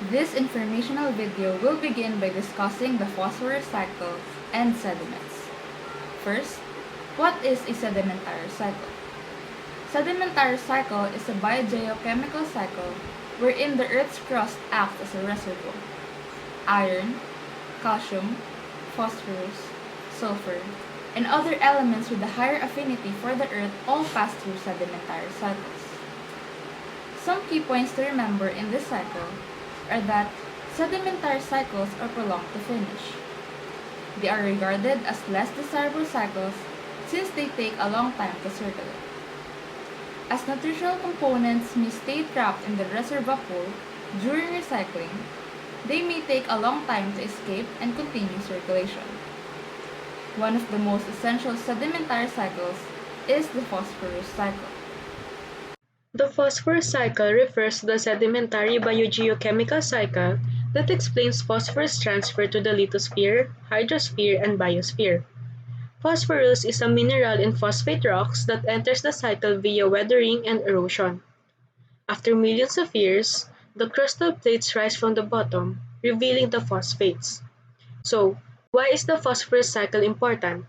This informational video will begin by discussing the phosphorus cycle and sediments. First, what is a sedimentary cycle? Sedimentary cycle is a biogeochemical cycle wherein the Earth's crust acts as a reservoir. Iron, calcium, phosphorus, sulfur, and other elements with a higher affinity for the Earth all pass through sedimentary cycles. Some key points to remember in this cycle are that sedimentary cycles are prolonged to finish. They are regarded as less desirable cycles since they take a long time to circulate. As nutritional components may stay trapped in the reservoir pool during recycling, they may take a long time to escape and continue circulation. One of the most essential sedimentary cycles is the phosphorus cycle. The phosphorus cycle refers to the sedimentary biogeochemical cycle that explains phosphorus transfer to the lithosphere, hydrosphere, and biosphere. Phosphorus is a mineral in phosphate rocks that enters the cycle via weathering and erosion. After millions of years, the crustal plates rise from the bottom, revealing the phosphates. So, why is the phosphorus cycle important?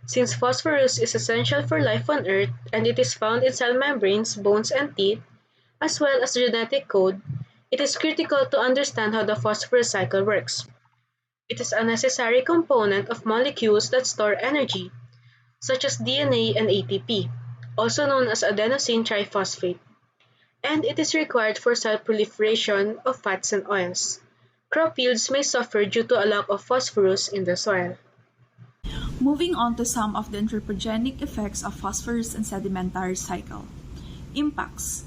Since phosphorus is essential for life on Earth and it is found in cell membranes, bones, and teeth, as well as genetic code, it is critical to understand how the phosphorus cycle works. It is a necessary component of molecules that store energy, such as DNA and ATP, also known as adenosine triphosphate, and it is required for cell proliferation of fats and oils. Crop yields may suffer due to a lack of phosphorus in the soil. Moving on to some of the anthropogenic effects of phosphorus and sedimentary cycle. Impacts.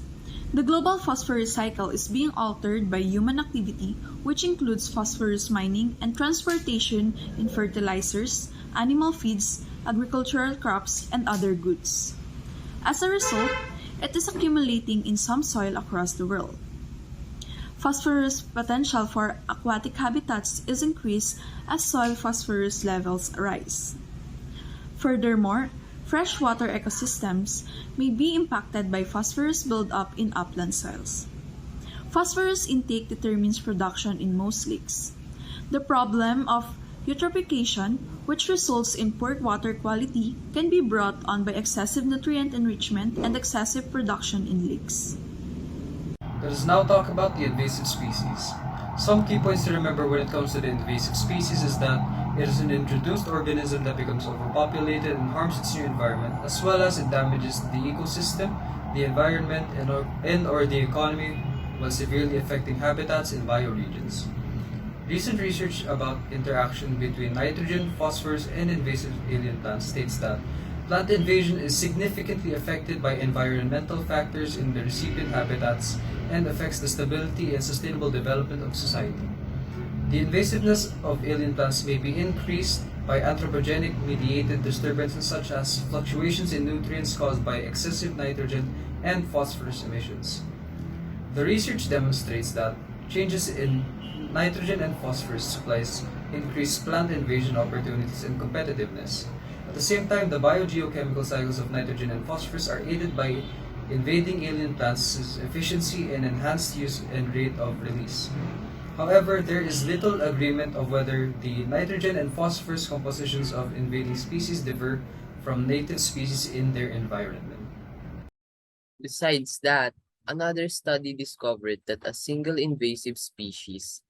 The global phosphorus cycle is being altered by human activity, which includes phosphorus mining and transportation in fertilizers, animal feeds, agricultural crops, and other goods. As a result, it is accumulating in some soil across the world. Phosphorus potential for aquatic habitats is increased as soil phosphorus levels rise. Furthermore, freshwater ecosystems may be impacted by phosphorus buildup in upland soils. Phosphorus intake determines production in most lakes. The problem of eutrophication, which results in poor water quality, can be brought on by excessive nutrient enrichment and excessive production in lakes. Let us now talk about the invasive species. Some key points to remember when it comes to the invasive species is that it is an introduced organism that becomes overpopulated and harms its new environment, as well as it damages the ecosystem, the environment, and/or the economy while severely affecting habitats in bioregions. Recent research about interaction between nitrogen, phosphorus, and invasive alien plants states that plant invasion is significantly affected by environmental factors in the recipient habitats and affects the stability and sustainable development of society. The invasiveness of alien plants may be increased by anthropogenic mediated disturbances such as fluctuations in nutrients caused by excessive nitrogen and phosphorus emissions. The research demonstrates that changes in nitrogen and phosphorus supplies increase plant invasion opportunities and competitiveness. At the same time, the biogeochemical cycles of nitrogen and phosphorus are aided by invading alien plants' efficiency and enhanced use and rate of release. However, there is little agreement of whether the nitrogen and phosphorus compositions of invading species differ from native species in their environment. Besides that, another study discovered that a single invasive species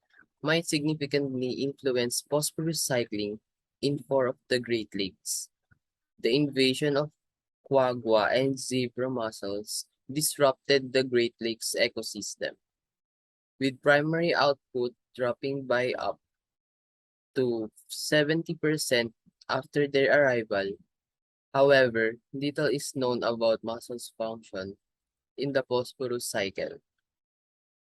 might significantly influence phosphorus cycling in four of the Great Lakes. The invasion of quagga and zebra mussels disrupted the Great Lakes ecosystem, with primary output dropping by up to 70% after their arrival. However, little is known about mussels' function in the phosphorus cycle.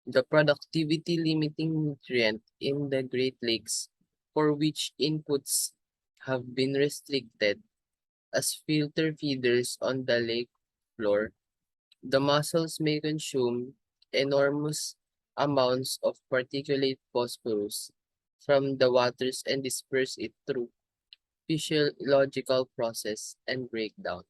The productivity limiting nutrient in the Great Lakes, for which inputs have been restricted as filter feeders on the lake floor, the mussels may consume enormous amounts of particulate phosphorus from the waters and disperse it through physiological process and breakdown.